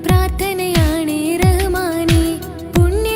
പ്രാർത്ഥനയാണേ റഹ്മാനേ, പുണ്യ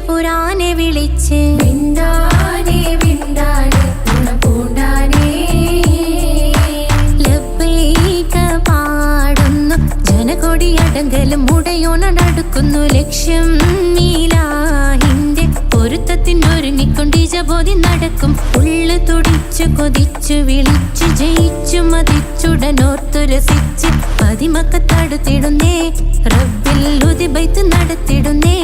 പുരാനെ വിളിച്ച് വിണ്ടാനെ വിണ്ടാനെ പൂണ്ടാനെ ലബ്ബൈക പാടുന്നു ജനകൊടിയടങ്കലും മുടയോണടുക്കുന്നു ലക്ഷ്യം നീലാഹിന്റെ പൊരുത്തത്തിനൊരുങ്ങിക്കൊണ്ട് ജബോധി നടക്കും ഉള്ളു തുടിച്ചു കൊതിച്ചു വിളിച്ചു ജയിച്ചു മതിച്ചുടനോർത്തു രസിച്ച് പതിമക്കത്തടുത്തിടുന്നേ റബ്ബിൽ ഉദിബൈത്ത് നടത്തിടുന്നേ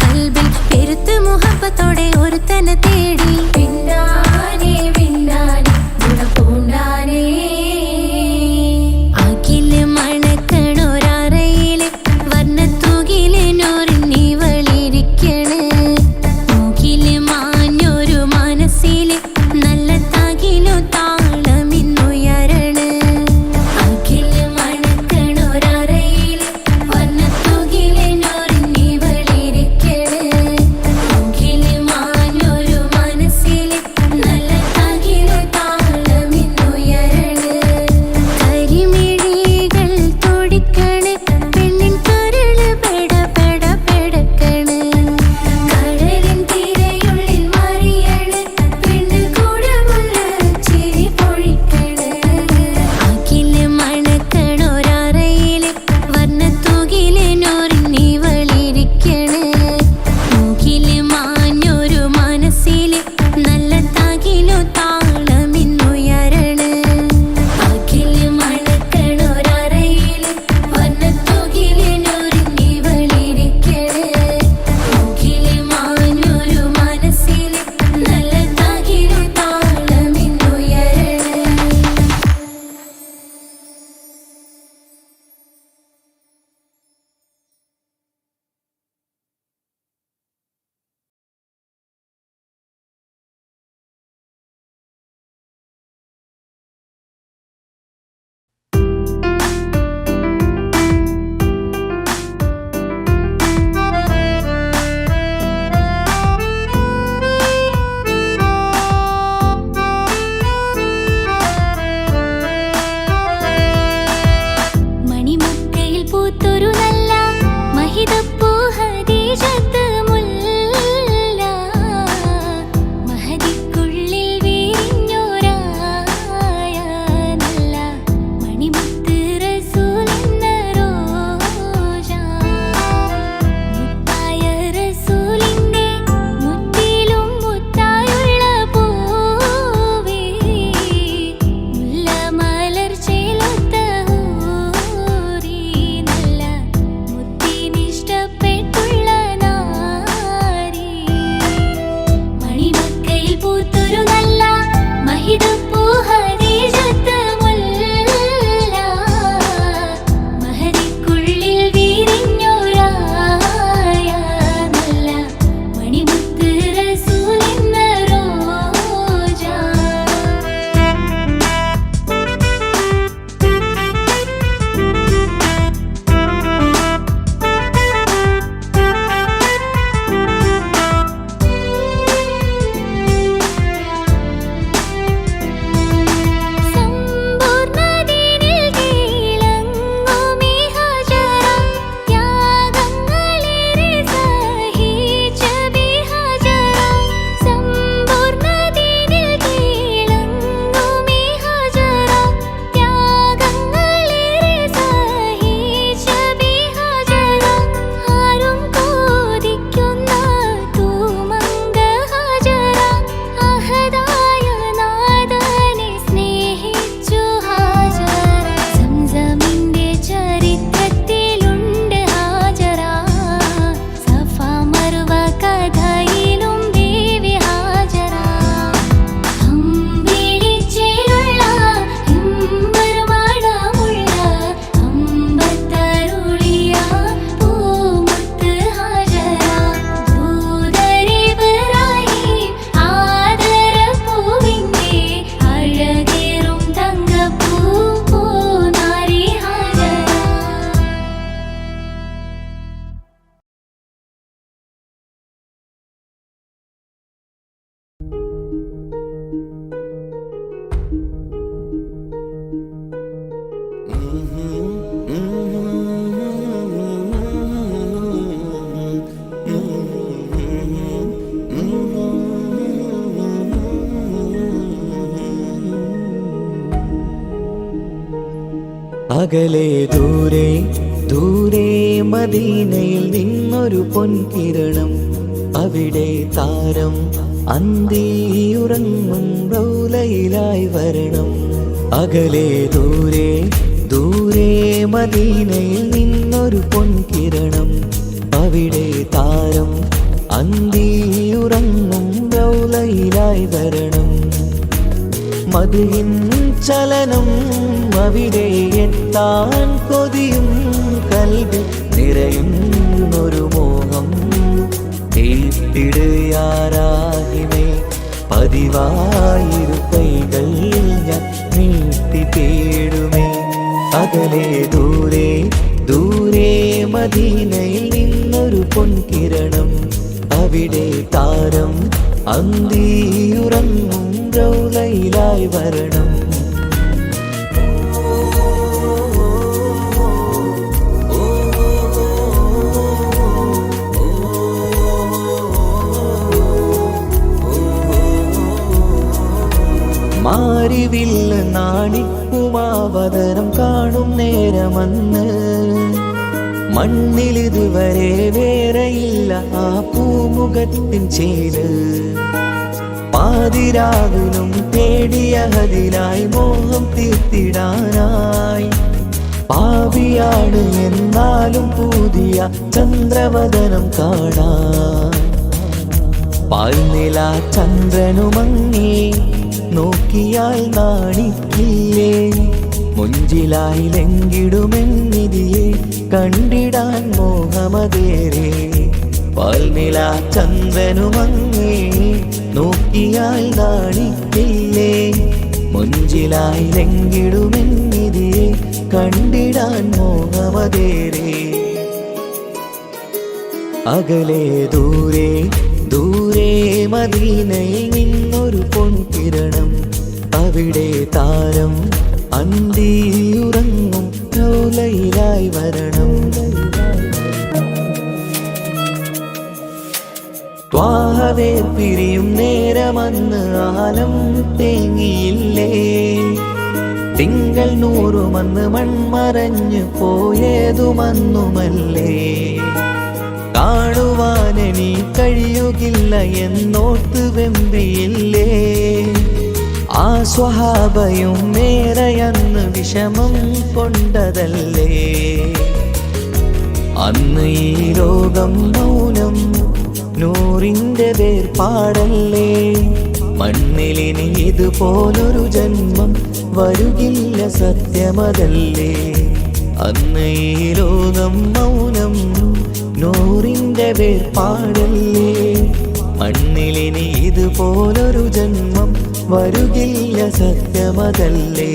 കൽബിൽ പെരുത്ത് മുഹബത്തോടെ ഒരുത്തനെ തേടി വിണ്ടാനെ വിണ്ടാനെ ഗുണപൂണ്ടാനെ അഖില് മണക്കണൊരറയില് വർണ്ണത്തൂകില് നോറിഞ്ഞി വളിരിക്കണ് മൂക്കില് മാഞ്ഞൊരു മനസ്സില് നല്ല തകിലു താളമിന്നുയരണ അഖില് മണക്കണൊരറയില് വർണ്ണത്തൂകില് നോറിഞ്ഞി വളിരിക്കണ് അകലെ ദൂരെ ദൂരെ മദീനയിൽ നിന്നൊരു പൊൻകിരണം, അവിടെ താരം അന്തിയുറങ്ങും റൗലയിലായി വരണം. അകലെ ദൂരെ ദൂരെ മദീനയിൽ നിന്നൊരു പൊൻകിരണം, അവിടെ താരം അന്തിയുറങ്ങും റൗലയിലായി വരണം. മദ്ഹിൻ ചലനം അവിടെ എത്താൻ കൊതിയും കൽബിൽ നിറയുന്നൊരു മോഹം. ഏറ്റിടുയാരാഹിമേ പതിവായിരു കൈകൾ ഞാൻ നീട്ടി തേടുമേ. അകലെ ദൂരെ ദൂരെ മദീനയിൽ നിന്നൊരു പൊൻകിരണം, അവിടെ താരം അന്തിയുറങ്ങും റൗലയിലായി വരണം. മാരിവില്ല നാണിക്കുമാവതരം കാണും നേരമന്ന്, മണ്ണിലിതുവരെ വേറെയില്ല ആ പൂമുഖത്തിൻ ചേര്. പാതിരാവിലും തേടിയ ഹദിലായി മോഹം തീർത്തിടാനായി, പാപിയാണ് എന്നാലും പുതിയ ചന്ദ്രവദനം കാണാൻ. പാൽനില ചന്ദ്രനുമങ്ങി നോക്കിയാൽ നാണിക്കില്ലേ, മുഞ്ചിലായി ലംഘിടുമെന്നിതിയെ കണ്ടിടാൻ മോഹമതേറെ. പാൽനില ചന്ദ്രനുമങ്ങി നോക്കിയാൽ നാണിക്കില്ലേ, മുഞ്ചിലായി ലംഘിടുമെന്നിതിയെ കണ്ടിടാൻ മോഹമതേറെ. അകലെ ദൂരെ ദൂരെ മദീനയിൽ നിന്നൊരു പൊൻകിരണം, അവിടെ താരം അന്തിയുറങ്ങും റൗലയിലായി വരണം. ത്വാഹവേ പിരിയും നേരമന്ന് ആലം തേങ്ങിയില്ലേ, തിങ്കൾ നൂറുമന്ന് മൺമറഞ്ഞു പോയതുമന്നുമല്ലേ. കാണുവാനെനി കഴിയുകില്ല എന്നോർത്ത് വെമ്പിയില്ലേ, ആ സ്വഹാബയും മേറയന്ന് വിഷമം കൊണ്ടതല്ലേ. അന്ന് ഈ ലോകം മൗനം നൂറിൻ്റെ വേർപാടല്ലേ, മണ്ണിലിനി ഇതുപോലൊരു ജന്മം വരുകില്ല സത്യമതല്ലേ. അന്ന് ഈ ലോകം മൗനം നൂറിൻ്റെ വേർപാടല്ലേ, മണ്ണിലിനി ഇതുപോലൊരു ജന്മം വരുകില്ല സത്യമതല്ലേ.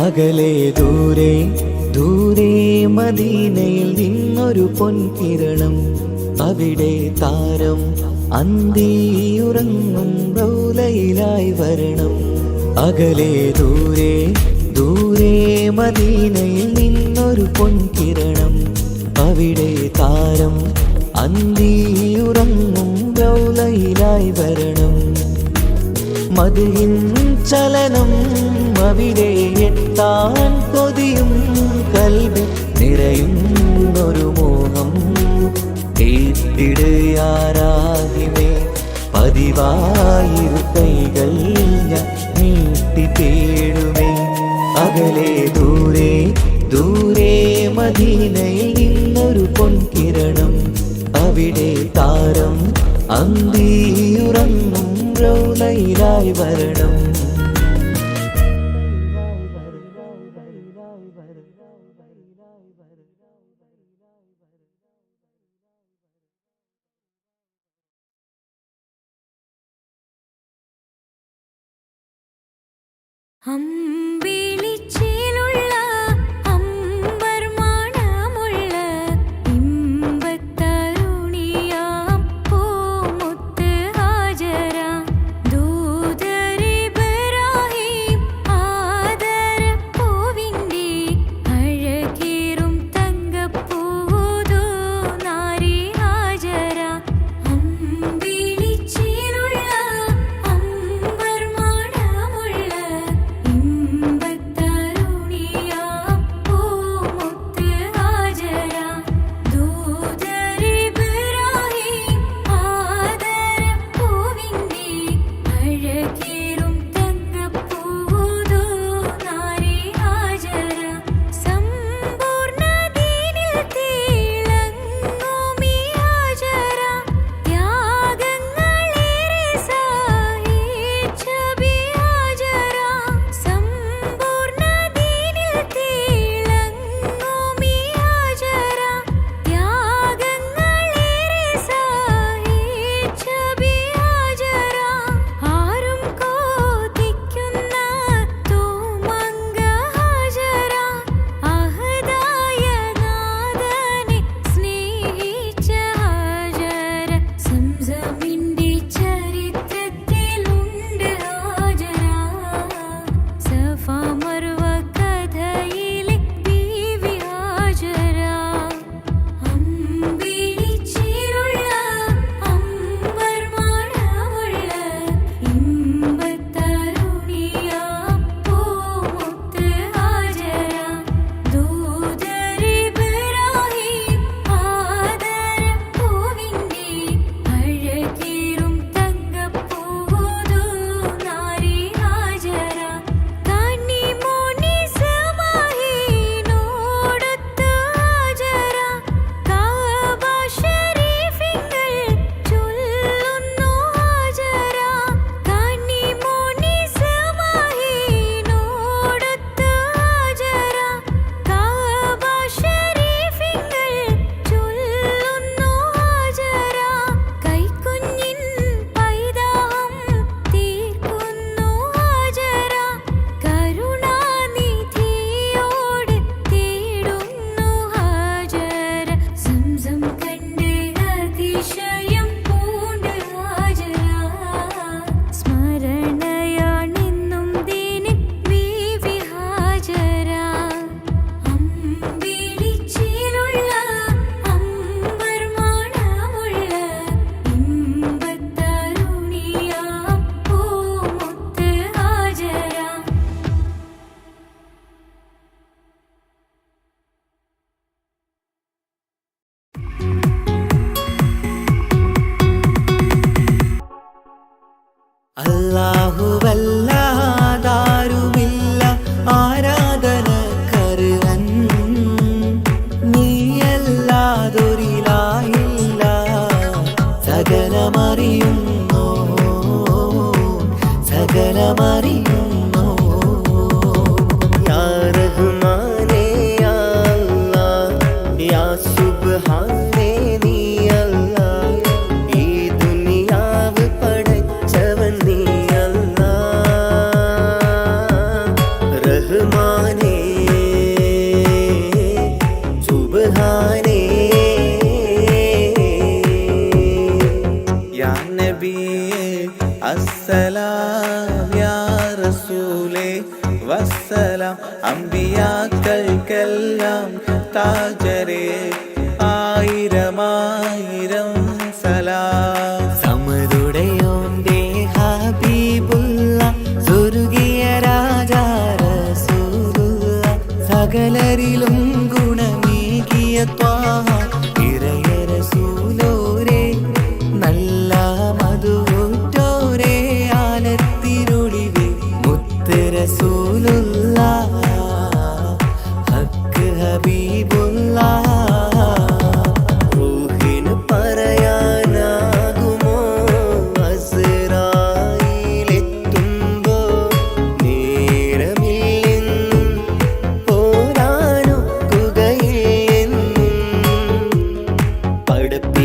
അകലെ ദൂരെ ദൂരെ മദീനയിൽ നിന്നൊരു പൊൻകിരണം, അവിടെ താരം അന്തിയുറങ്ങും റൗലയിലായി വരണം. അകലെ ദൂരെ ദൂരെ മദീനയിൽ നിന്നൊരു പൊൻകിരണം, അവിടെ താരം അന്തിയുറങ്ങും റൗലയിലായി വരണം. മദ്ഹിൻ ചലനം അവിടെ എത്താൻ കൊതിയും കൽബിൽ നിറയുന്നൊരു മോഹം. ഏറ്റിടുയാരാഹിമേ പതിവായിരു കൈകൾ ഞാൻ നീട്ടി തേടുമേ. അകലെ ദൂരെ ദൂരെ മദീനയിൽ നിന്നൊരു പൊൻകിരണം, അവിടെ താരം അന്തിയുറങ്ങും റൗലയിലായി വരണം. അമ്പിളിച്ചേലുള്ള അമ്പർ മണമുള്ള ഇമ്പത്തരുണിയാം പൂമുത്ത് ഹാജര, ദൂതരിബ്രാഹിം ആദരപ്പൂവിൻ്റെ അഴകേറും തങ്കപ്പൂതൂ നാരി ഹാജര. അമ്പിളിച്ചേലുള്ള അമ്പർ മണമുള്ള ഇമ്പ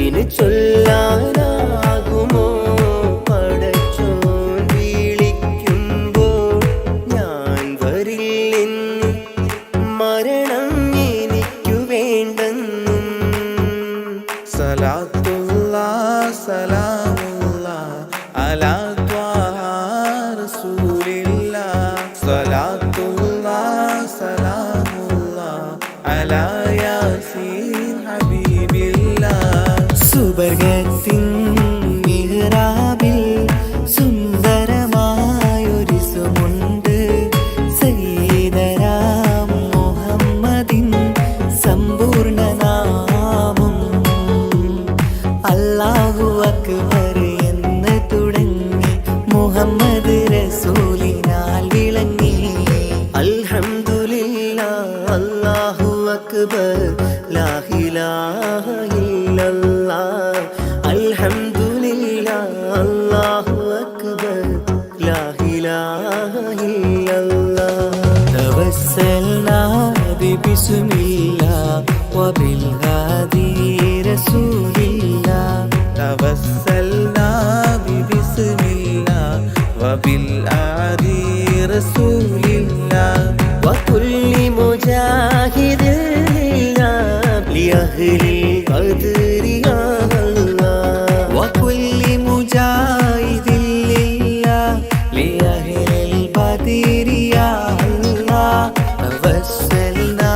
എന്തിന് ചൊല്ലാനാകുമോ പടച്ചോൻ വിളിക്കുമ്പോൾ ഞാൻ വരില്ലെന്ന് മരണം എനിക്കു വേണ്ടെന്നും സലാത്തുല്ലാഹ് സലാമുല്ലാഹ് അലാ ത്വാഹ റസൂലില്ലാഹ് സലാത്തുല്ലാഹ് സലാമുല്ലാഹ് അലാ യാസീൻ ഹബീബില്ലാഹ് സുബർഗത്തിൻ മിഹ്റാബിൽ സുന്ദരമായൊരു സുമുണ്ട് സയ്യിദനാ മുഹമ്മദിൻ സമ്പൂർണ്ണ നാമം അല്ലാഹു അക്ബർ എന്ന് തുടങ്ങി മുഹമ്മദ് റസൂലിനാൽ വിളങ്ങി അൽഹംദുലില്ലാഹ് അല്ലാഹു അക്ബർ ലാ ഇലാഹ ഇല്ലല്ലാഹ് അൽഹംദുലില്ലാഹ് അല്ലാഹു അക്ബർ ലാ ഇലാഹ ഇല്ലല്ലാഹ് തവസ്സൽനാ ബിസ്മില്ലാഹ് വബിൽ ഹാദി റസൂലില്ലാഹ് തവസ്സൽനാ ബിസ്മില്ലാഹ് വബിൽ ഹാദി റസൂലില്ലാഹ് വകുല്ലി മുജാഹിദിൻ لأهل القدر يا الله وكل مجاهد لله لأهل البدر يا الله توسلنا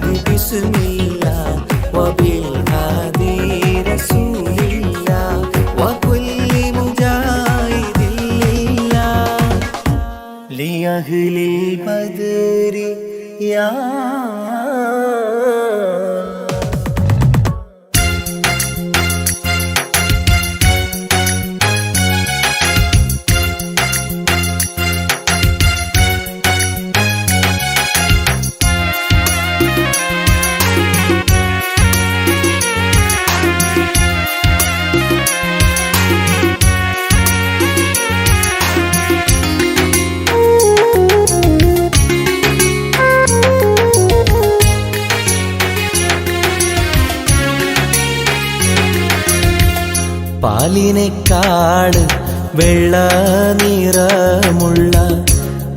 ببسم الله وبالهادي رسول الله وكل مجاهد لله لأهل البدر يا പാലിനേക്കാൾ വെള്ള നിറമുള്ള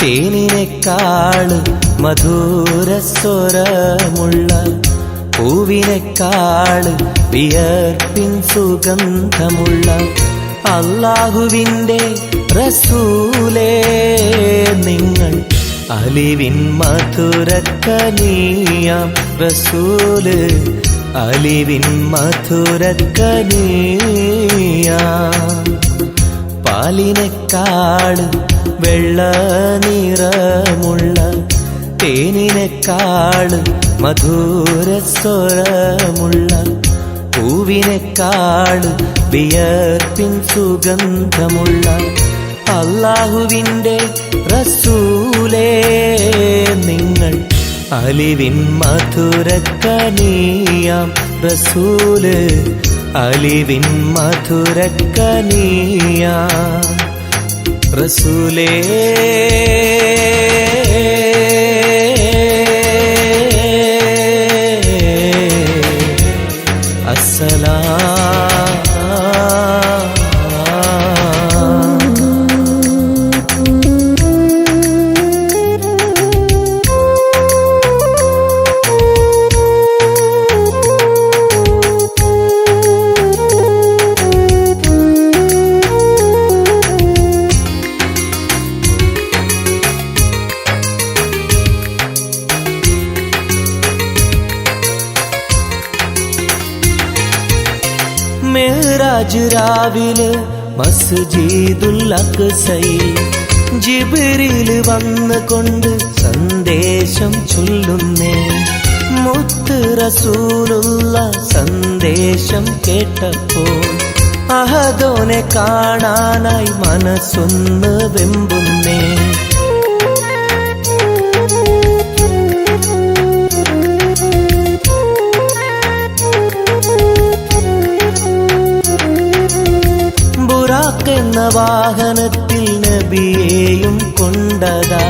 തേനിനേക്കാൾ മധുരസ്വരമുള്ള പൂവിനേക്കാൾ വിയർപ്പിൻ സുഗന്ധമുള്ള അല്ലാഹുവിൻ്റെ റസൂലേ നിങ്ങൾ അലിവിൻ മധുരക്കനിയാം റസൂല് അലിവിൻ മധുരക്കനിയാം പാലിനേക്കാൾ വെള്ള നിറമുള്ള തേനിനേക്കാൾ മധുരസ്വരമുള്ള പൂവിനേക്കാൾ വിയർപ്പിൻ സുഗന്ധമുള്ള അല്ലാഹുവിൻ്റെ റസൂലേ നിങ്ങൾ അലിവിൻ മധുരക്കനിയാം റസൂല് അലിവിൻ മധുരക്കനിയാം റസൂലേ മെഹ്റാജ് രാവിലെ മസ്ജിദുൽ അഖ്സയിൽ ജിബ്രീൽ വന്നുകൊണ്ട് സന്ദേശം ചൊല്ലുന്നേ മുത്ത് റസൂലുള്ള സന്ദേശം കേട്ടപ്പോൾ അഹദോനെ കാണാനായി മനസ്സൊന്ന് വെമ്പുന്നേ എന്ന വാഹനത്തിൽ നബിയെയും കൊണ്ടതാ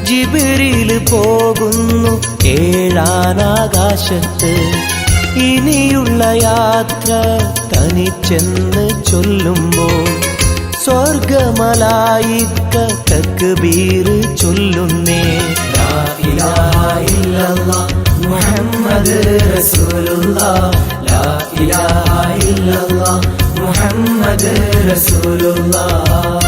ജിബ്രീൽ പോകുന്നു ഏഴാനാകാശത്ത് ഇനിയുള്ള യാത്ര തനിച്ചെന്ന് ചൊല്ലുമ്പോൾ സ്വർഗമലായിക്ക തക്ബീർ ചൊല്ലുന്നേ. ലാ ഇലാഹ ഇല്ലല്ലാഹ് മുഹമ്മദ് റസൂലുള്ളാഹ്, ലാ ഇലാഹ ഇല്ലല്ലാഹ് മുഹമ്മദ് റസൂലുള്ളാഹ്.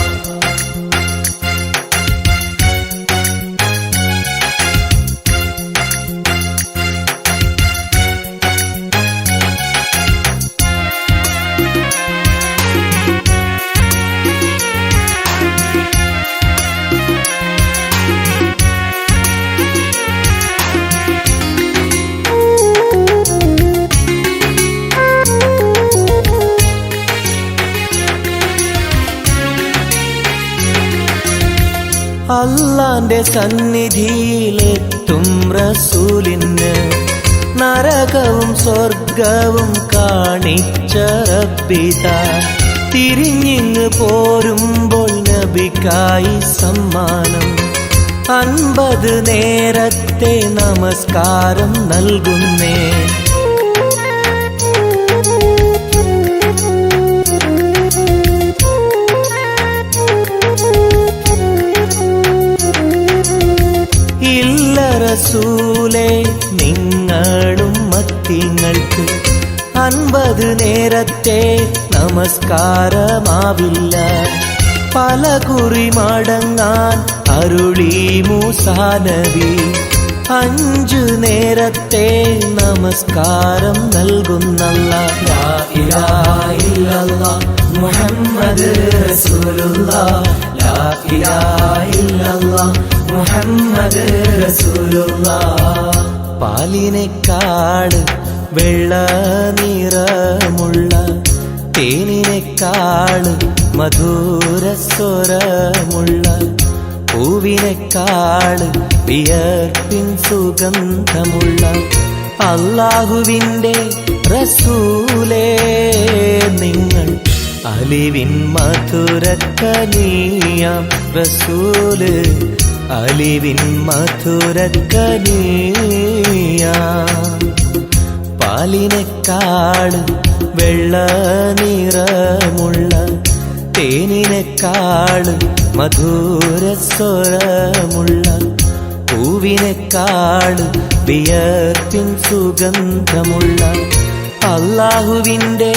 അല്ലാന്റെ സന്നിധിയിലെത്തും റസൂലിന് നരകവും സ്വർഗവും കാണിച്ച റബ്ബിത തിരിഞ്ഞിങ്ങ് പോരുമ്പോൾ നബിക്കായി സമ്മാനം 50 നേരത്തെ നമസ്കാരം നൽകുന്നേ. ഇല്ല റസൂലേ നിങ്ങളും മത്തിങ്ങൾക്ക് 50 നേരത്തെ നമസ്കാരമാവില്ല. പല കുറി മടങ്ങാൻ അരുളി മൂസാ നബി 5 നേരത്തെ നമസ്കാരം നൽകുന്നല്ലാഹ്. ലാ ഇലാഹ ഇല്ലല്ലാഹ് മുഹമ്മദ് റസൂലുള്ളാഹ്, ലാ ഇലാഹ ഇല്ലല്ലാഹ് മുഹമ്മദ് റസൂലുള്ളാഹ്. പാലിനെക്കാട് വെള്ള നിറമുള്ള തേനിനെക്കാട് മധുരസ്വരമുള്ള പൂവിനെക്കാട് വിയർപ്പിൻ സുഗന്ധമുള്ള അല്ലാഹുവിൻ്റെ റസൂലേ നിങ്ങൾ അലിവിൻ മധുരക്കനിയാം റസൂല്, അലിവിൻ മധുരക്കനിയാം. പാലിനെക്കാട് വെള്ള നിറമുള്ള തേനിനെക്കാട് മധുരസ്വരമുള്ള പൂവിനെക്കാട് വിയർപ്പിൻ സുഗന്ധമുള്ള അല്ലാഹുവിൻ്റെ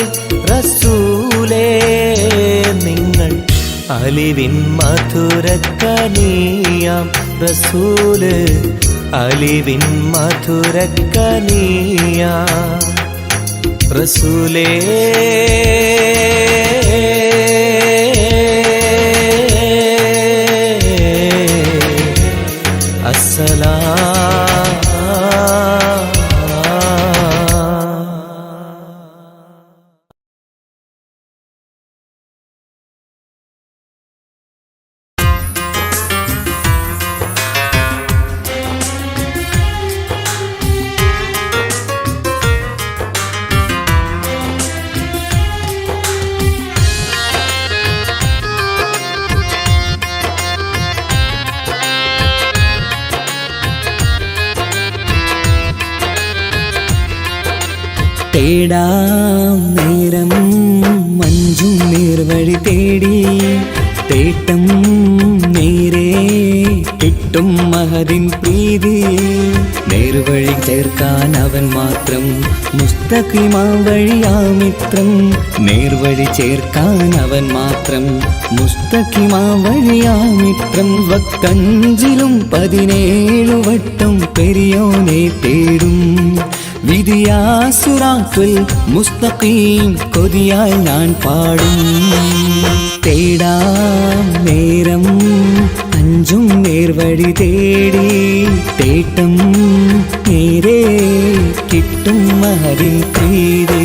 റസൂലേ നിങ്ങൾ അലിവിൻ മധുരക്കനിയാം റസൂല്, അലിവിൻ മധുരക്കനിയാം റസൂലേ. തേടാം നേരം മഞ്ചും നേർവഴി തേടി തേട്ടം നേരെ കിട്ടും മഹദിൻ പ്രീതി. നേർവഴി ചേർക്കാൻ അവൻ മാത്രം മുസ്തഖിമാ വഴിയാ മിത്രം. നേർവഴി ചേർക്കാൻ അവൻ മാത്രം മുസ്തഖിമാ വഴിയാ മിത്രം. വക്കഞ്ചിലും 17 വട്ടം പെരിയോനെ തേടും വിധിയാ സിറാത്തുൽ മുസ്തഖീം കൊതിയാൽ ഞാൻ പാടും. തേടാം നേരം അഞ്ചും നേർവഴി തേടി തേട്ടം നേരെ കിട്ടും മഹദിൻ പ്രീതി.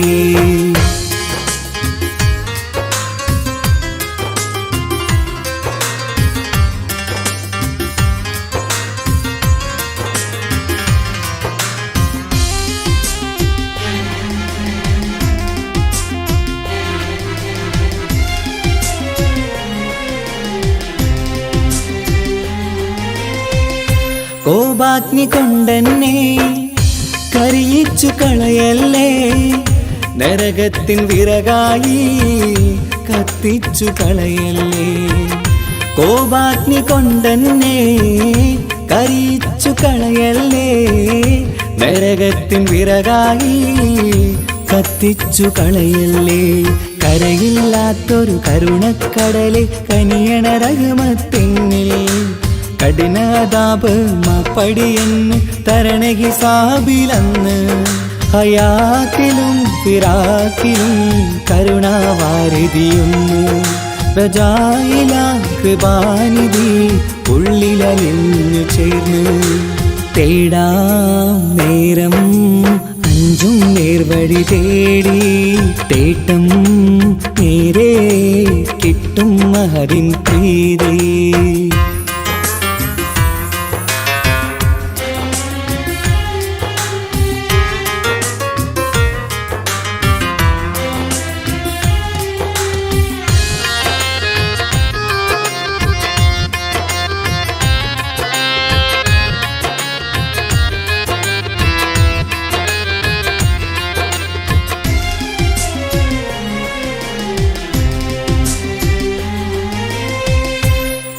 കോപാഗ്നി കൊണ്ടെന്നെ കരിയിച്ചു കളയല്ലേ, നരകത്തിൻ വിറകായി കത്തിച്ചു കളയല്ലേ. കോപാഗ്നി കൊണ്ടെന്നെ കരിയിച്ചു കളയല്ലേ, നരകത്തിൻ വിറകായി കത്തിച്ചു കളയല്ലേ. കരയില്ലാത്തൊരു കരുണക്കടലെ കനിയണ റഹ്മത്തിന്നിൽ, കഠിനതാപ് മാപ്പടിയെന്ന് തരണ ഹിസാബിലന്ന്. ഹയാത്തിലും ഫിറാക്കിലും കരുണാവാരിതിയൊന്നു, പ്രജായില കൃപാനിധി ഉള്ളിലലിഞ്ഞു ചേർന്ന്. തേടാം നേരം അഞ്ചും നേർവഴി തേടി, തേട്ടം നേരെ കിട്ടും മഹരിൻ പ്രീതി.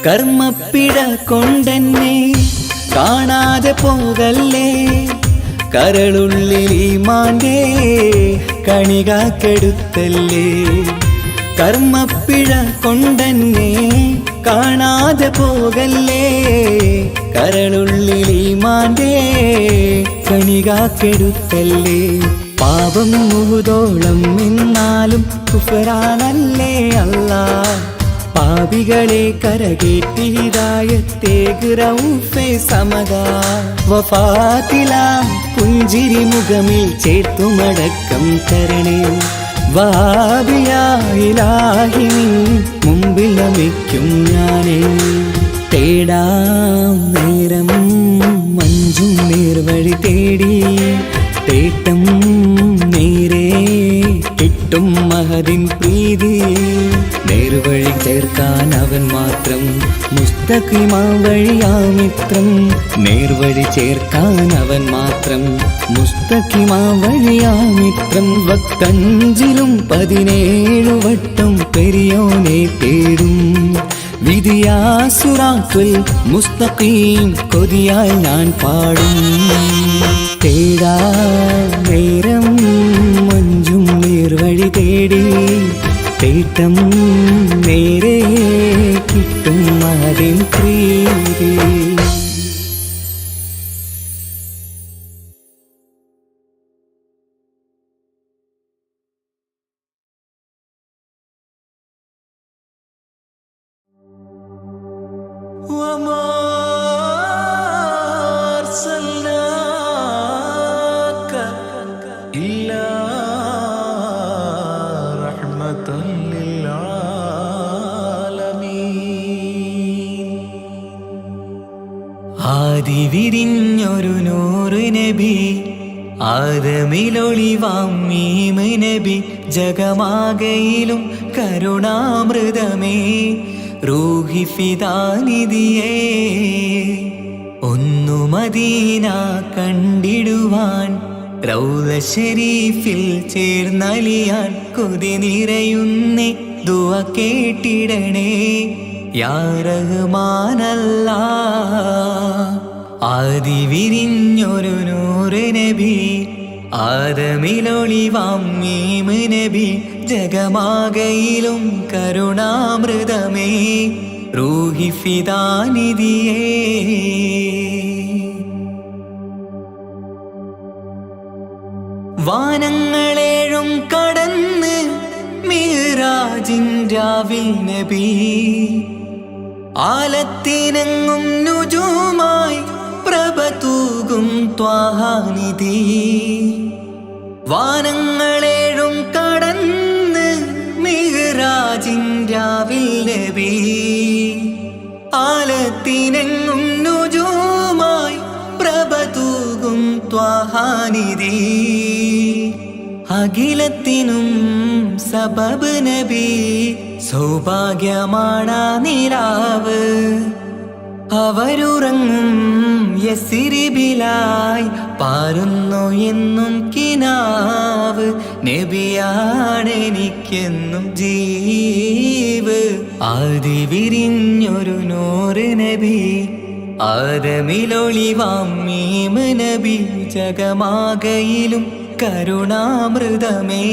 കർമ്മപ്പിഴ കൊണ്ടെന്നെ കാണാതെ പോകല്ലേ, കരളുള്ളിൽ ഈമാന്റെ കണികാക്കെടുത്തല്ലേ. കർമ്മപ്പിഴ കൊണ്ടെന്നെ കാണാതെ പോകല്ലേ, കരളുള്ളിൽ ഈമാന്റെ കണികാക്കെടുത്തല്ലേ. പാപം മുഴുതോളം എന്നാലും കുഫറാനല്ലേ അല്ലാ, പാപികളെ കരകേറ്റി ഹിദായത്തേക് റഊഫേ സമദാ. വഫാത്തിലാം പുഞ്ചിരി മുഖമിൽ ചേർത്തുമടക്കം തരണേ, വഹാബിയായിലാഹി നിൻ മുമ്പിൽ നമിക്കും ഞാനേ. തേടാം നേരം മഞ്ചും നേർവഴി തേടി, തേട്ടം നേരെ കിട്ടും മഹദിൻ പ്രീതി. നേർവഴി ചേർക്കാൻ അവൻ മാത്രം, മുസ്തഖിമാ വഴിയാ മിത്രം. നേർവഴി ചേർക്കാൻ അവൻ മാത്രം, മുസ്തഖിമാ വഴിയാ മിത്രം. വക്തഞ്ചിലും 17 വട്ടം പെരിയോനെ തേടും, വിധിയാസുറാത്തുൽ മുസ്തഖീം കൊതിയാൽ ഞാൻ പാടും. തേടാ നേരം മഞ്ചും നേർവഴി തേടി, തേട്ടം നേരെ കിട്ടും മഹദിൻ പ്രീതി. ആദിവിരിഞ്ഞൊരു നൂറ് നബി, ആദമിലൊളിവാം മീമ് നബി. ജഗമാകയിലും കരുണാമൃതമേ, റൂഹി ഫിദാനിധിയേ. ഒന്നു മദീന കണ്ടിടുവാൻ, റൗള ശരീഫിൽ ചേർന്നലിയാൻ കൊതി നിറയുന്നേ. ദുആ കേട്ടിടണേ യാ റഹ്മാനല്ലാ. ആദിവിരിഞ്ഞൊരു നൂറ് നബി, ആദമിലൊളിവാം മീമ് നബി. ജഗമാകയിലും കരുണാമൃതമേ, റൂഹി ഫിദാനിധിയേ. വാനങ്ങളേഴും കടന്ന് മിഅ്റാജിൻ രാവിൽ നബി, ആലത്തിനെങ്ങും നുജൂമായി പ്രഭ തൂകും ത്വാഹാനിധി. വാനങ്ങളേഴും കടന്ന് മിഅ്റാജിൻ രാവിൽ നബി, ആലത്തിനെങ്ങും നുജൂമായി പ്രഭ തൂകും ത്വാഹാനിധി. അഖിലത്തിനും സബബ് നബി, സൗഭാഗ്യമാണ നിലാവ്. അവരുറങ്ങും യസിരിബിലായി പാരുന്നു എന്നും കിനാവ് നബിയാണെനിക്കെന്നും ജീവ് ആദി വിരിഞ്ഞൊരു നൂറ് നബി ആദമിലൊളിവാം മീമ് നബി ജഗമാകയിലും കരുണാമൃതമേ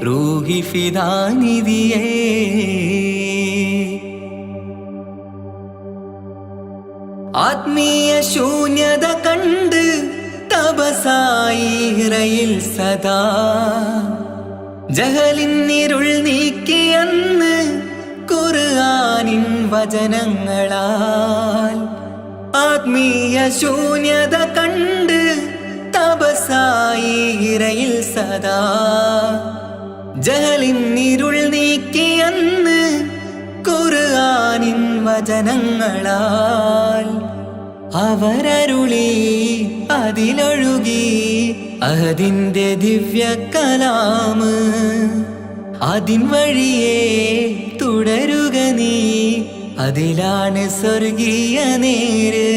റൂഹി ഫിദാനിധിയേ ആത്മീയ ശൂന്യത കണ്ട് തപസായി ഇറയിൽ സദാ ജഹലിന്നിരുൾ നീക്കിയെന്ന് ഖുർആനിൻ വചനങ്ങളാൽ ആത്മീയ ശൂന്യത കണ്ട് തപസായി ഇറയിൽ സദാ ജഹലിന്നിരുൾ നീക്കിയെന്ന് ഖുർആനിൻ വചനങ്ങളാൽ അവരരുളി അതിലൊഴുകി അതിൻ്റെ ദിവ്യ കലാമ് അതിൻ വഴിയേ തുടരുക നീ അതിലാണ് സ്വർഗീയ നേര്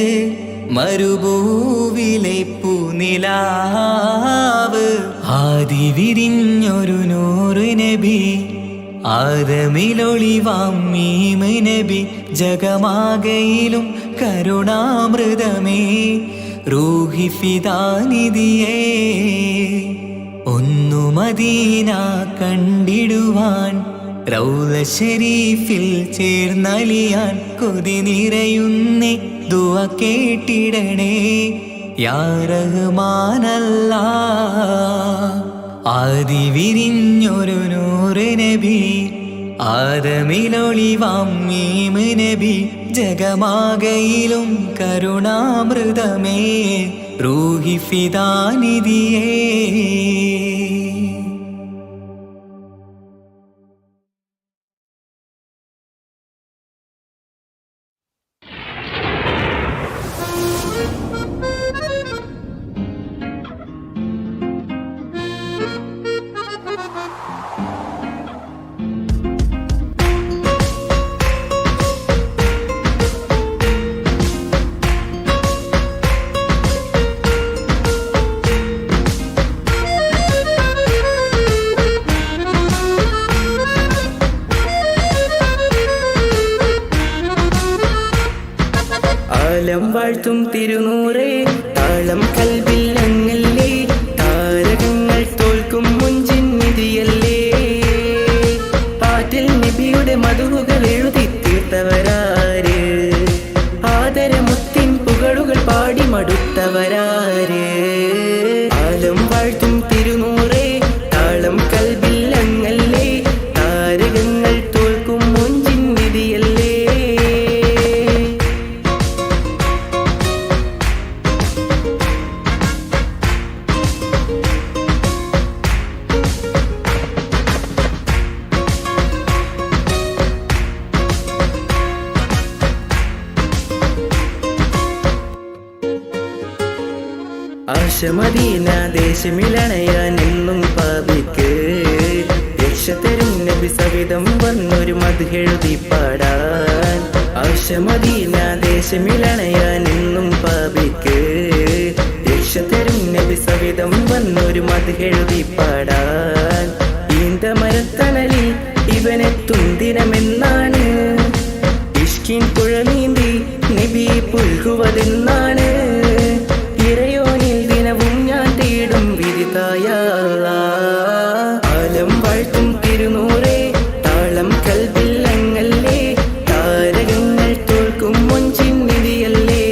മരുഭൂവിലെ പൂനിലാവ് ആദി വിരിഞ്ഞൊരു നൂറ് നബി ആദമിലൊളിവാം മീമ് നബി ജഗമാകയിലും കരുണാമൃതമേ റൂഹി ഫിദാനിധിയേ ഒന്നു മദീന കണ്ടിടുവാൻ റൗള ശരീഫിൽ ചേർന്നലിയാൻ കൊതി നിറയുന്നേ ദുആ കേട്ടിടണേ യാ റഹ്മാനല്ലാ ആദി വിരിഞ്ഞൊരു നൂറ് നബി ആദമിലൊളിവാം മീമ് നബി ജഗമാകയിലും കരുണാമൃതമേ റൂഹി ഫിദാനിധിയേ ആലം വാഴ്ത്തും തിരുനൂറേ താളം കൽവിൽ ഞങ്ങല്ലേ താരകങ്ങൾ തോൽക്കും മുഞ്ചിൻ നിധിയല്ലേ പാറ്റിൽ നബിയുടെ മധുകൾ എഴുതി തീർത്തവരാര് ആദരമുത്തിൻ പുകളുകൾ പാടി മടുത്തവരാര് ആലം വാഴ്ത്തും തിരുനൂറേ താളം കൽവിൽ ഞങ്ങല്ലേ താരകങ്ങൾ തോൽക്കും മുഞ്ചിൻ നിധിയല്ലേ ആശമദീന ദേശമിലണയാൻ എന്നും പാപിക്ക് രക്ഷതരും നബി സവിധം വന്നൊരു മദ്ഹെഴുതി പാടാൻ ആശമദീന ദേശമിലണയാൻ എന്നും പാപിക്ക് രക്ഷതരും നബി സവിധം വന്നൊരു മദ്ഹെഴുതി പാടാൻ ഈന്ത മരത്തണലിൽ ഇവനെത്തും ദിനമെന്നാണ് ഇഷ്കിൻ പുഴ നീന്തി നബി പുൽകുവതെന്നാണ് ഇറയോനിൽ ദിനവും ഞാൻ തേടും വിരിതായ ആലം വാഴ്ത്തും തിരുനൂറേ താളം കൽവിൽ ഞങ്ങല്ലേ താരകങ്ങൾ തോൽക്കും മുഞ്ചിൻ നിധിയല്ലേ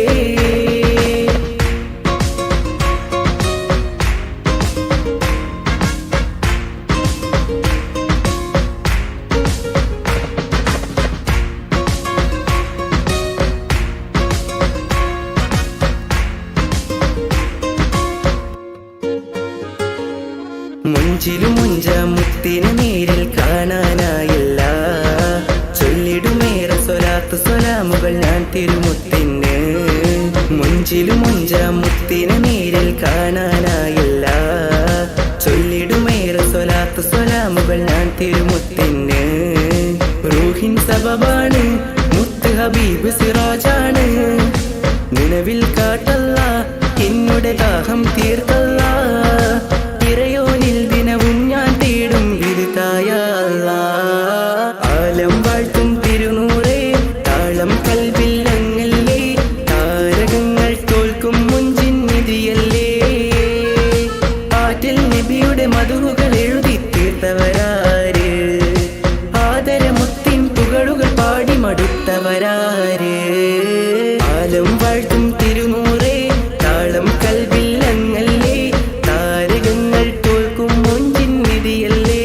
മുഞ്ചിലും മുഞ്ച മുത്തിനെ നേരിൽ കാണാനായില്ല ചൊല്ലിടുമേറെ സ്വലാത്ത് സ്വലാമുകൾ ഞാൻ തിരുമുത്തിന് മുഞ്ചിലും മുഞ്ച മുത്തിനെ നേരിൽ കാണാനായില്ല ചൊല്ലിടുമേറെ സ്വലാത്ത് സ്വലാമുകൾ ഞാൻ തിരുമുത്തിന് റൂഹിൻ സബബാണ് മുത്ത് ഹബീബ് സിറാജാണ്. നിലവിൽ കാട്ടല്ല എന്നുടെ ദാഹം തീർത്തല്ല, ഇറയോനിൽ ദിനവും ഞാൻ തേടും വിരുതായ ആലം വാഴ്ത്തും തിരുനൂറേ താളം കൽവിൽ അങ്ങല്ലേ, താരകങ്ങൾ തോൽക്കും മുഞ്ചിൻ നിധിയല്ലേ. ആറ്റിൽ നബിയുടെ മധുകൾ എഴുതി തീർത്തവരാര്, ആദരമുത്തിൻ പുകളുകൾ പാടി മടുത്തവരാര്. ആലം വാഴ്ത്തും തിരുനൂറേ താളം കൽവിൽ അങ്ങല്ലേ, താരകങ്ങൾ തോൽക്കും മുഞ്ചിൻ നിധിയല്ലേ.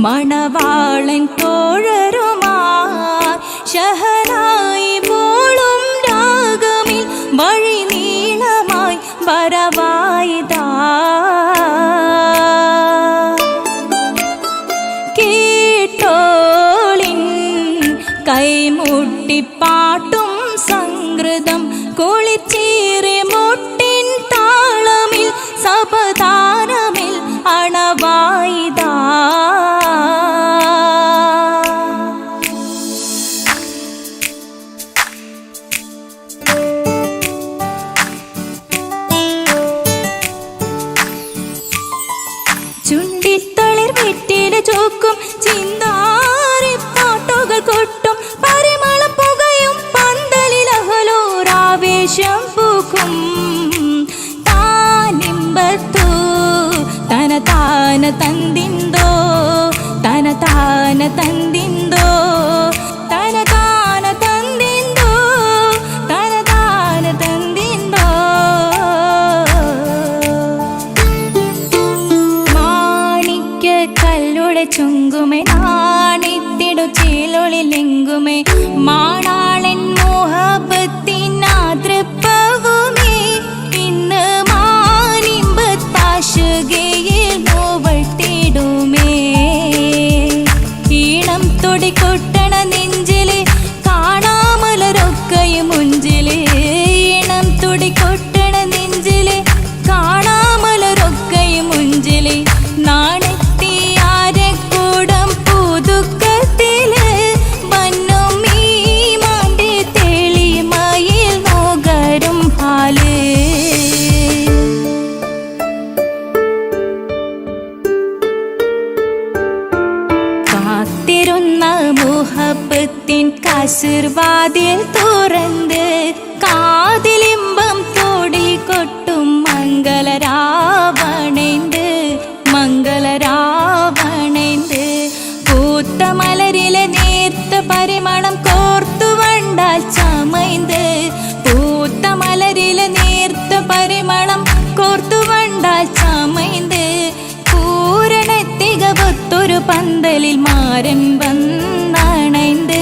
മണവാളൻ തോഴരുമാ ഷഹനായി പോളും രാഗമിൽ വഴി നീളമായി വരവായിതാ. കേട്ടോളിൻ കൈമുട്ടിപ്പാട്ടും സംഗൃതം കുളിച്ചേറി മുട്ടിൻ താളമിൽ സപതാരമിൽ അണവായിതാ. ചുണ്ടിത്തളിർ വെറ്റില ചോക്കും ചിന്താരിപ്പാട്ടുകൾ കൊട്ടും പരിമളം പുകയും പന്തലിൽ അഹലോരാവേശം പൂക്കും. താനിമ്പത്തു തന താന തന്തിന്തോ തന താന തന്തിന്തോ തന താന തന്തിന്തോ തന താന തന്തിന്തോ. മാണിക്യ കല്ലുടെ ചുങ്കുമേ നാണിത്തിടു ചീലൊളിലെങ്കുമേ മാണാളൻ മോഹബത്തിനാതൃപ്പവുമേ ഇന്ന് മാനിമ്പത്താശുകയിൽ നോവഴ്ത്തിടുമേ. ഈണം തൊടികൊട്ടണ നെഞ്ചില് കാണാമലരൊക്കെയും മുഞ്ചില്, ഈണം തൊടികൊട്ടണ നെഞ്ചില് കാണാമലരൊക്കെയും മുഞ്ചില്. നാണത്തിയാരക്കൂടം പുതുക്കത്തില് വന്നും ഈ മാന്റെ തെളിമയിൽ നോകരും ഹാല്. കാത്തിരുന്ന മുഹബത്തിൻ കസിർവാതിൽ തുറന്ന് കാതിലിമ്പം തോടിക്കൊട്ടും മംഗളരാവണേന്ത് മംഗളരാവണേന്ത്. പൂത്ത മലരിലെ നേർത്ത പരിമളം കോർത്തു വണ്ടാൽ ചമൈന്ത്, പൂത്ത മലരിലെ നേർത്ത പരിമളം കോർത്തു വണ്ടാൽ ചമൈന്ത്. പൂരണത്തികവൊത്തൊരു പന്തലിൽ മാരൻ വന്നണൈന്ത്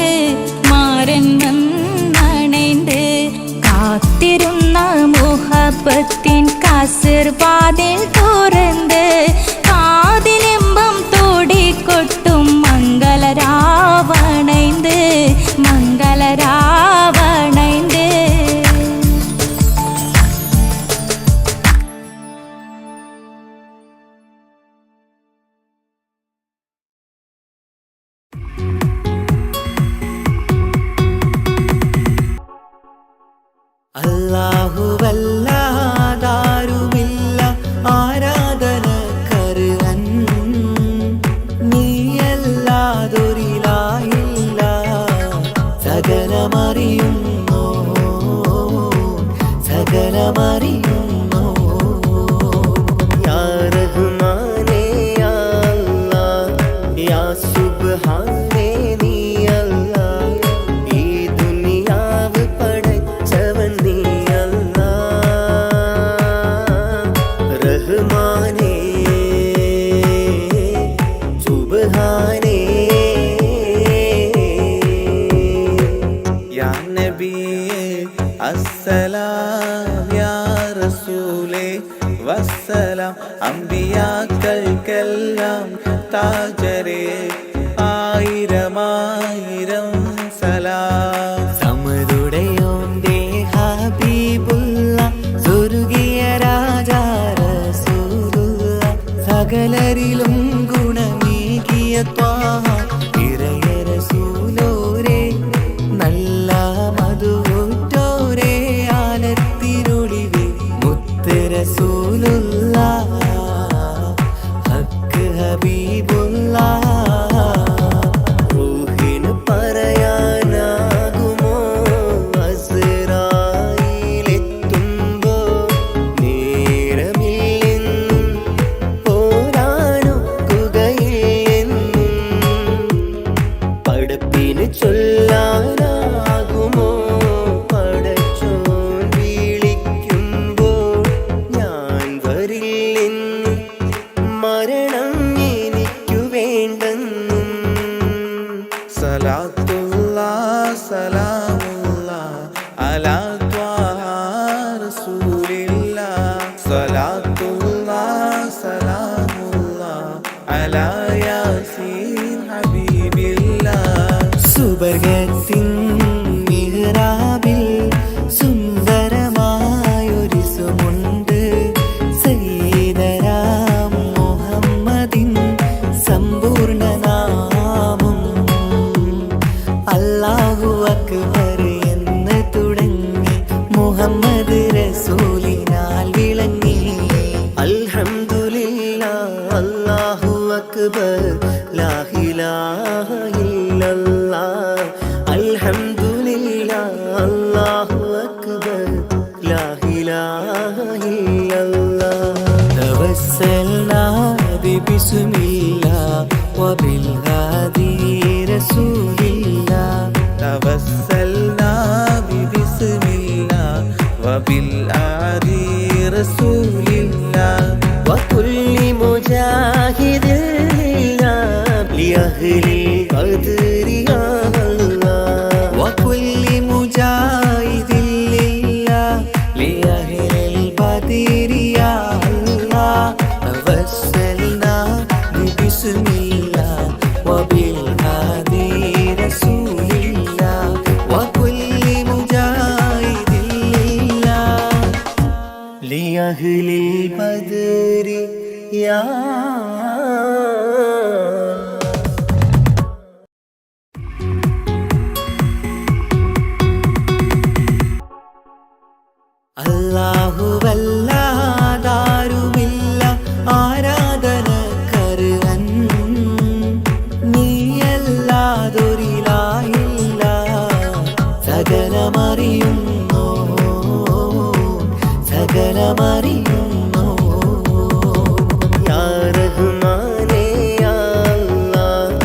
മാരൻ വന്നണൈന്ത്. കാത്തിരുന്ന മുഹബത്തിൻ കസിർവാതിൽ തുറന്ന് കാതിലിമ്പം തോടിക്കൊട്ടും മംഗളരാവണൈന്ത് മംഗളരാവണൈന്ത്. അല്ലാഹുവല്ലാതാരുമില്ല ആരാ താജരേ ആയിരമായിരം സലാം. സമതുടയോന്റെ ഹബീബുള്ള സ്വർഗീയ രാജാ റസൂലുള്ള സകലരിലും ഗുണമേകിയ ത്വാഹ ഇറയ റസൂലോരേ നല്ല മധുറ്റോരേ ആലത്തിരുളിവേ മുത്ത് റസൂലുള്ള ഹക്ക് ഹബീബുള്ള. റൂഹിന് പറയാനാകുമോ അസ്റായിലെത്തുമ്പോ നേരമില്ലെന്നും പോരാനൊക്കുകയില്ലെന്നും പടപ്പിന് ചൊല്ലാനാകുമോ പടച്ചോൻ വിളിക്കുമ്പോൾ ഞാൻ വരില്ലെന്നും മരണം എനിക്കു വേണ്ടെന്നും. സലാത്തുല്ലാഹ് സലാമുല്ലാഹ് അലാ ത്വാഹ റസൂലില്ലാഹ്. സലാത്തുല്ലാഹ് സലാമുല്ലാഹ് അലാ യാസീൻ ഹബീബില്ലാഹ്. സുബർഗത്തിൻ മിഹ്റാബിൽ സുന്ദരമായൊരു സുമുണ്ട് സയ്യിദനാം മുഹമ്മദിൻ സമ്പൂർണ്ണ നാമം. അല്ലാഹു അക്ബർ എന്ന് തുടങ്ങി മുഹമ്മദ് റസൂലിനാൽ വിളങ്ങി. അൽഹംദുലില്ലാഹ് അല്ലാഹു അക്ബർ ലാ ഇലാഹ ഇല്ലല്ലാഹ്. അൽഹംദുലില്ലാഹ് അല്ലാഹു അക്ബർ ലാ ഇലാഹ ഇല്ലല്ലാഹ്. തവസ്സൽനാ ബിസ്മില്ലാഹ് വബിൽഹാദി റസൂലില്ലാഹ്. തവസ്സൽനാ ബിസ്മില്ലാഹ് വബിൽ ആദി റസൂലില്ലാഹ്. وكل مجاهد لله لأهل القدر يا الله. وكل مجاهد لله لأهل البدر يا الله. توسلنا بسم الله وبالهادي رسول الله. وكل مجاهد لله لأهل البدر يا അല്ലാഹുവല്ലാതാരുമില്ല ആരാധനക്കർഹൻ നീയല്ലാതൊരിലായില്ല സകലമറിയുന്നു സകലമറിയുന്നു. യാ റഹ്മാനേ യാ അല്ലാഹ്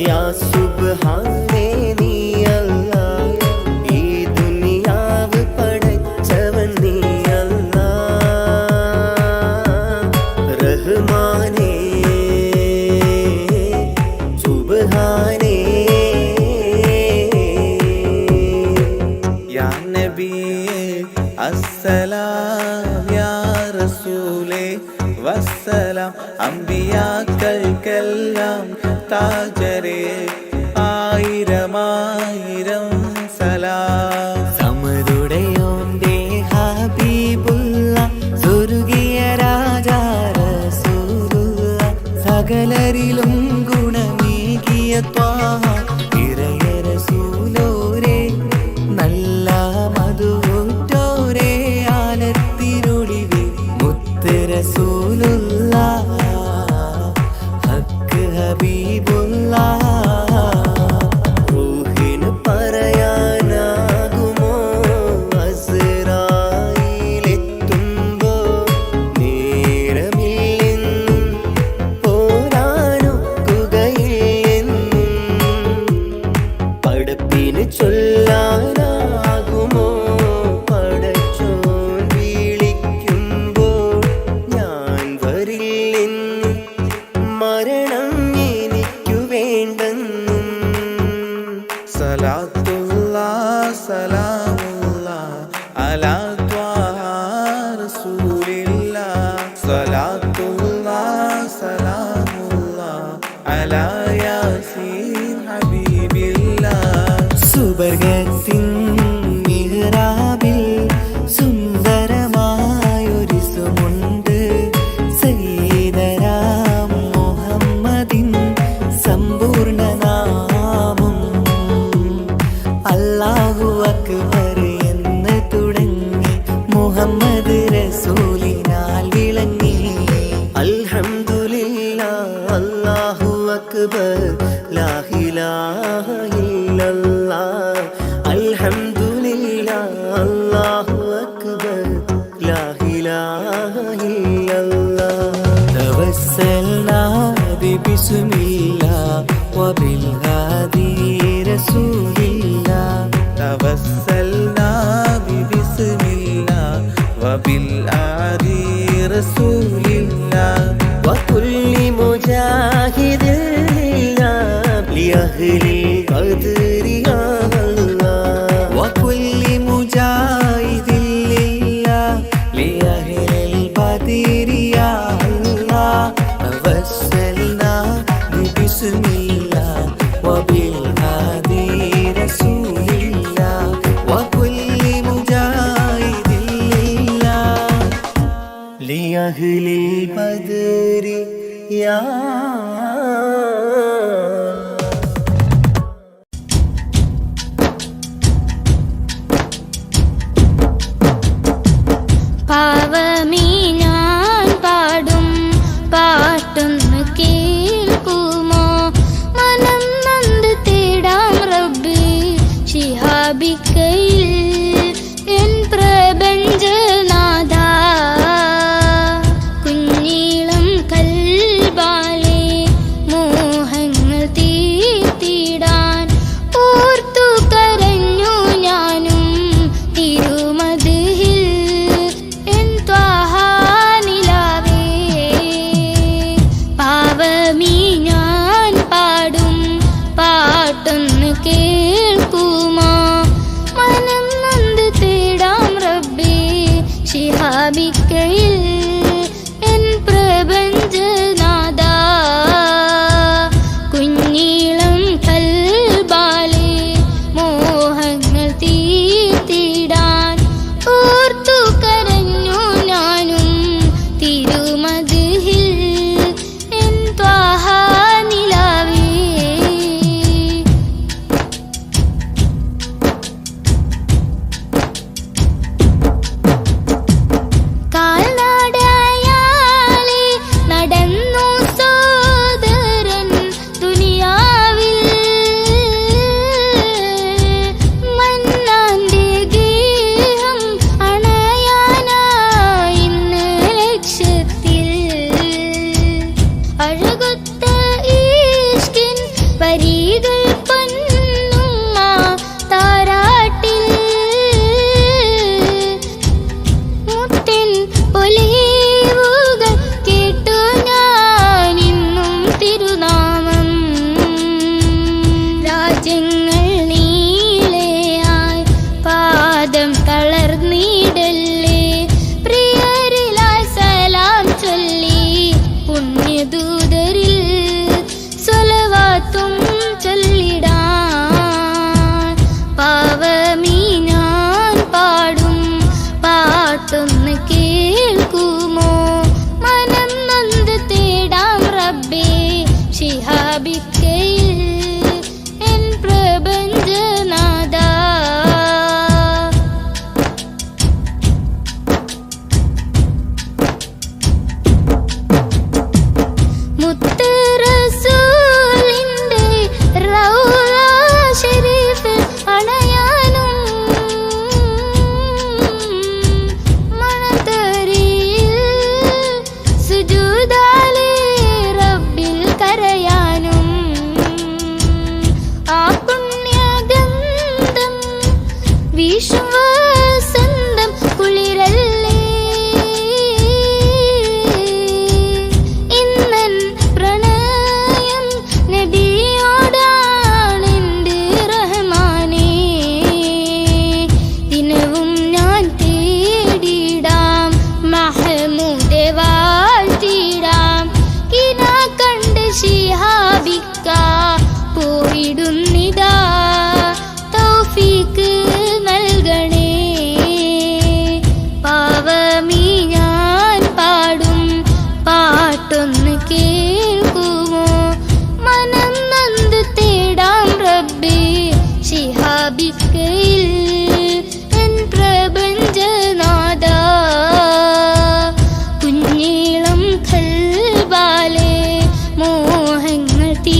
യാ സുബ്ഹാനേ നീ അല്ലാഹ്. ഈ ദുനിയാവ് പടച്ചവൻ നീ അല്ലാഹ്. റഹ്മാനേ സുബ്ഹാനേ. യാ നബിയേ അസ്സലാം യാ റസൂലേ വസ്സലാം. അമ്പിയാക്കൾക്കെല്ലാം താജരേ ആയിരമായിരം സലാം. സമതുടയോന്റെ ഹബീബുള്ള സ്വർഗീയ രാജാ റസൂലുള്ള സകലരിലും ഗുണമേകിയ ത്വാഹ ഇറയ റസൂലോരേ നല്ല മധുറ്റോരേ ആലത്തിരുളിവേ മുത്ത് റസൂലുള്ള ഹക്ക് ഹബീബുള്ള. റൂഹിന് പറയാനാകുമോ അസ്റായിലെത്തുമ്പോ നേരമില്ലെന്നും പോരാനൊക്കുകയില്ലെന്നും പടപ്പിന് ചൊല്ലാനാകുമോ പടച്ചോൻ വിളിക്കുമ്പോൾ ഞാൻ വരില്ലെന്നും മരണം എനിക്കു വേണ്ടെന്നും. സലാത്തുല്ലാഹ് സലാമുല്ലാഹ് അലാ ത്വാഹ റസൂലില്ലാഹ്. സലാത്തുല്ലാഹ് സലാമുല്ലാഹ് على ياسين حبيب الله സുബർഗത്തിൻ മിഹ്റാബിൽ സുന്ദരമായൊരു സുമുണ്ട് സയ്യിദനാം മുഹമ്മദിൻ സമ്പൂർണ്ണ നാമം അല്ലാഹു അക്ബർ എന്ന് തുടങ്ങി മുഹമ്മദ് റസൂലിനാൽ വിളങ്ങി അൽഹംദുലില്ലാഹ് അല്ലാഹു അക്ബർ ലാ ഇലാഹ ഇല്ലല്ലാഹ് അൽഹംദുലില്ലാഹ് അല്ലാഹു അക്ബർ ലാ ഇലാഹ ഇല്ലല്ലാഹ് തവസ്സൽനാ ബിസ്മില്ലാഹ് വബിൽ ഹാദി റസൂലില്ലാഹ് توسلنا ببسم الله وبالآدي رسول الله وكل مجاهد لله لأهل القدر يا الله وكل مجاهد لله لأهل القدر يا الله توسلنا ببسم الله وبالهادي رسول الله وكل مجاهد لله لأهل البدر يا പാവമീ ഞാൻ പാടും പാട്ടൊന്ന് കേൾക്കുമോ മനം നന്ദി തേടാം റബ്ബി ശിഹാബിക്കയിൽ എൻ പ്രപഞ്ചനാഥ കുഞ്ഞീളം കൽബാലെ മോഹങ്ങൾ തീർത്തിടാൻ ഓർത്തു കരഞ്ഞു ഞാനും തിരുമദിഹിൽ എൻ ത്വാഹാനിലാവേ പാവമീ ഞാൻ പാടും പാട്ടൊന്ന് കേൾക്കുമോ മനം നന്ദി തേടാം റബ്ബി ശിഹാബിക്കയിൽ എൻ പ്രപഞ്ചനാഥ കുഞ്ഞീളം കൽബാലെ മോഹങ്ങൾ തീർത്തിടാൻ ഓർത്തു കരഞ്ഞു ഞാനും തിരുമദിഹിൽ എൻ ത്വാഹാനിലാവേ കാൽനടയാലെ നടന്നു സോദരൻ ദുനിയാവിൽ മന്നാന്റെ ഗേഹം അണയാനായി ഇന്ന് ലക്ഷ്യത്തിൽ അഴകൊത്ത ഈഷ്കിൻ വരികൾ പൊന്നുമ്മ താരാട്ടിൽ മുത്തിൻ പൊലിവുകൾ കേട്ടു ഞാനിന്നും തിരുനാമം രാജ്യങ്ങൾ നീളെയായി പാദം തളർന്നിടല്ലേ പ്രിയരിലായി സലാം ചൊല്ലി പുണ്യദൂതരിൽ സ്വലവാത്തും ചൊല്ലിടാൻ പാവമീ ഞാൻ പാടും പാട്ടൊന്ന് കേൾക്കുമോ മനം നന്ദി തേടാം റബ്ബേ ശിഹാബിക്കയിൽ എൻ പ്രപഞ്ചനാഥ മുത്ത് റസൂലിന്റെ റൗള ശരീഫിൽ അണയാനും മണത്തരിയിൽ സുജൂദാലെ റബ്ബിൽ കരയാനും പ്രാർത്ഥിക്കാ പോയിടുന്നിതാ തൗഫീക്ക് നൽകണേ പാവമീ ഞാൻ പാടും പാട്ടൊന്ന് കേൾക്കുമോ മനം നന്ദി തേടാം റബ്ബേ ശിഹാബിക്കയിൽ എൻ പ്രപഞ്ചനാഥ കുഞ്ഞീളം കൽബാലെ മോഹങ്ങൾ തീ